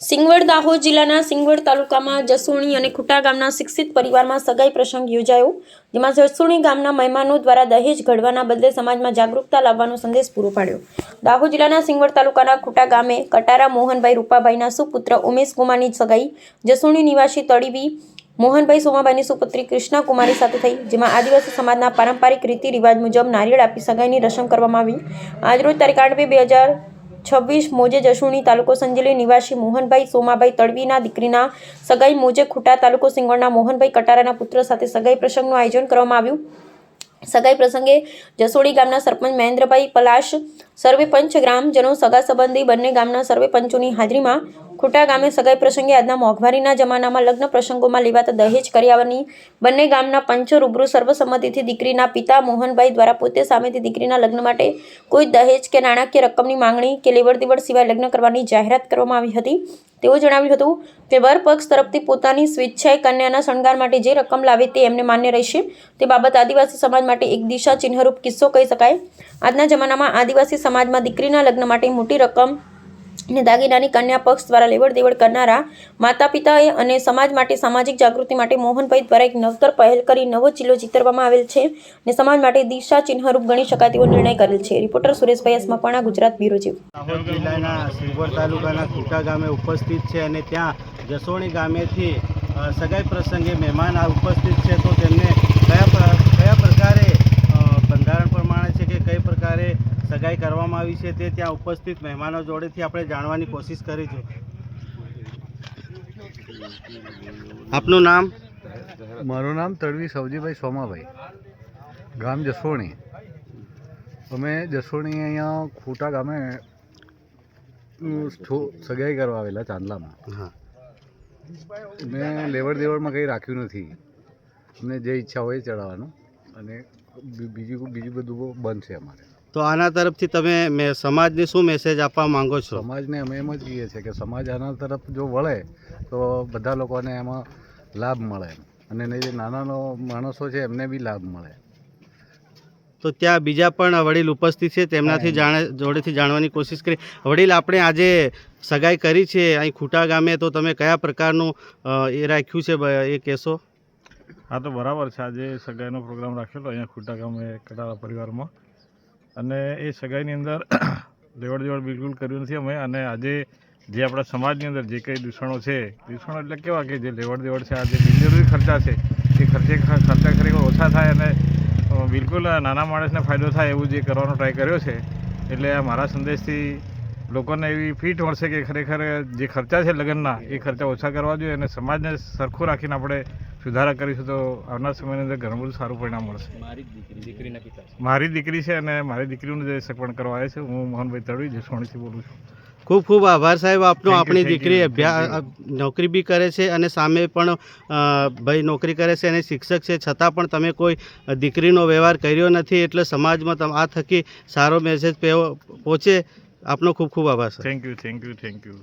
સિંગવડ દાહોદ જિલ્લાના સિંગવડ તાલુકામાં જસોણી અને ખુટા ગામના શિક્ષિત પરિવારમાં સગાઈ પ્રસંગ યોજાયો, જેમાં જસોણી ગામના મહેમાનો દ્વારા દહેજ ઘડવાના બદલે સમાજમાં જાગૃતતા લાવવાનો સંદેશ પૂરો પાડ્યો। દાહોદ જિલ્લાના સિંગવડ તાલુકાના ખુટા ગામે કટારા મોહનભાઈ રૂપાભાઈના સુપુત્ર ઉમેશ કુમારની સગાઈ જસોણી નિવાસી તળીવી મોહનભાઈ સોમાભાઈની સુપુત્રી કૃષ્ણા કુમારી સાથે થઈ, જેમાં આદિવાસી સમાજના પારંપરિક રીતિ રિવાજ મુજબ નારિયેળ આપી સગાઈની રસમ કરવામાં આવી। આજરોજ તારીખ 8/2/2026 મોજે જસોણી તાલુકો સંજેલી નિવાસી મોહનભાઈ સોમાભાઈ તળવીના દીકરીના સગાઈ મોજે ખુટા તાલુકો સિંગવડના મોહનભાઈ કટારાના પુત્ર સાથે સગાઈ પ્રસંગનું આયોજન કરવામાં આવ્યું। સગાઈ પ્રસંગે જસોડી ગામના સરપંચ મહેન્દ્રભાઈ પલાશ, સર્વે પંચ ગ્રામજનો, સગા સંબંધી બંને ગામના સર્વે પંચોની હાજરીમાં ખુટા ગામે સગાઈ પ્રસંગે આજના મોંઘવારીના જમાનામાં લગ્ન પ્રસંગોમાં લેવાતા દહેજ કર્યાવરની બંને ગામના પંચો રૂબરૂ સર્વસંમતિથી દીકરીના પિતા મોહનભાઈ દ્વારા પોતે સામેથી દીકરીના લગ્ન માટે કોઈ દહેજ કે નાણાકીય રકમની માંગણી કે લેવડ દેવડ સિવાય લગ્ન કરવાની જાહેરાત કરવામાં આવી હતી। તેઓ જણાવ્યું હતું કે વર પક્ષ તરફથી પોતાની સ્વેચ્છાએ કન્યાના શણગાર માટે જે રકમ લાવે તે એમને માન્ય રહેશે। તે બાબત આદિવાસી સમાજ માટે એક દિશા ચિહ્નરૂપ કિસ્સો કહી શકાય। આજના જમાનામાં આદિવાસી સમાજમાં દીકરીના લગ્ન માટે મોટી રકમ અને દાગીનાની કન્યા પક્ષ દ્વારા લેવડ દેવડ કરનારા માતા પિતાએ અને સમાજ માટે સામાજિક જાગૃતિ માટે મોહનભાઈ દ્વારા એક નવતર પહેલ કરી નવો ચિલ્લો ચિતરવામાં આવેલ છે અને સમાજ માટે દિશા ચિહ્નરૂપ ગણી શકાય તેવો નિર્ણય કરેલ છે। Reporter Sureshbhai S Makwana, Gujarat bureau chief. Dahod જિલ્લાના સિંગવડ તાલુકાના ખુટા ગામે ઉપસ્થિત છે અને ત્યાં જસોણી ગામેથી સગાઈ પ્રસંગે મહેમાન ઉપસ્થિત છે, તો તેમને કયા પ્રકારે બંધારણ પ્રમાણે છે કે કઈ પ્રકારે સગાઈ કરવામાં આવી છે તે ત્યાં ઉપસ્થિત મહેમાનો જોડેથી આપણે જાણવાની કોશિશ કરીશું। આપનું નામ? મારું નામ તળવી સવજીભાઈ સોમાભાઈ, ગામ જસોણી। અમે જસોણી અહીંયા ખોટા ગામે સગાઈ કરવા આવેલા ચાંદલામાં। હા, મેં લેવડ દેવડમાં કંઈ રાખ્યું નથી, અમને જે ઈચ્છા હોય એ ચડાવવાનું અને બીજું બધું બંધ છે અમારે। તો આના તરફથી તમે સમાજને શું મેસેજ આપવા માંગો છો? સમાજને અમે એમ જ કહીએ છીએ કે સમાજ આના તરફ જો વળે તો બધા લોકોને એમાં લાભ મળે અને જે નાના માણસો છે એમને બી લાભ મળે। તો ત્યાં બીજા પણ વડીલ ઉપસ્થિત છે, તેમનાથી જોડેથી જાણવાની કોશિશ કરી। વડીલ, આપણે આજે સગાઈ કરી છે અહીં ખુટા ગામે, તો તમે કયા પ્રકારનું એ રાખ્યું છે એ કહેશો? હા, તો બરાબર છે। આજે સગાઈનો પ્રોગ્રામ રાખેલો અહીંયા ખુટા ગામે કટારા પરિવારમાં, અને એ સગાઈની અંદર લેવડ દેવડ બિલકુલ કર્યું નથી અમે। અને આજે જે આપણા સમાજની અંદર જે કંઈ દૂષણો છે, દૂષણો એટલે કેવા કે જે લેવડ દેવડ છે, આ જે બિનજરૂરી ખર્ચા છે એ ખર્ચા ખરેખર ઓછા થાય અને બિલકુલ નાના માણસને ફાયદો થાય એવું જે કરવાનો ટ્રાય કર્યો છે। એટલે આ મારા સંદેશથી લોકોને એવી ફીટ મળશે કે ખરેખર જે ખર્ચા છે લગ્નના એ ખર્ચા ઓછા કરવા જોઈએ અને સમાજને સરખું રાખીને આપણે સુધારા કરીશું તો આવનાર સમયની અંદર ઘણું બધું સારું પરિણામ મળશે। મારી દીકરી છે અને મારી દીકરીનું જે સગપણ કરવા આવે છે, હું મોહનભાઈ તળવી જસોણીથી બોલું છું। ખૂબ ખૂબ આભાર સાહેબ આપનો। આપણી દીકરી નોકરી બી કરે છે અને સામે પણ ભાઈ નોકરી કરે છે અને શિક્ષક છે, છતાં પણ તમે કોઈ દીકરીનો વ્યવહાર કર્યો નથી, એટલે સમાજમાં આ થકી સારો મેસેજ પહોંચે। આપનો ખૂબ ખૂબ આભાર સર। Thank you.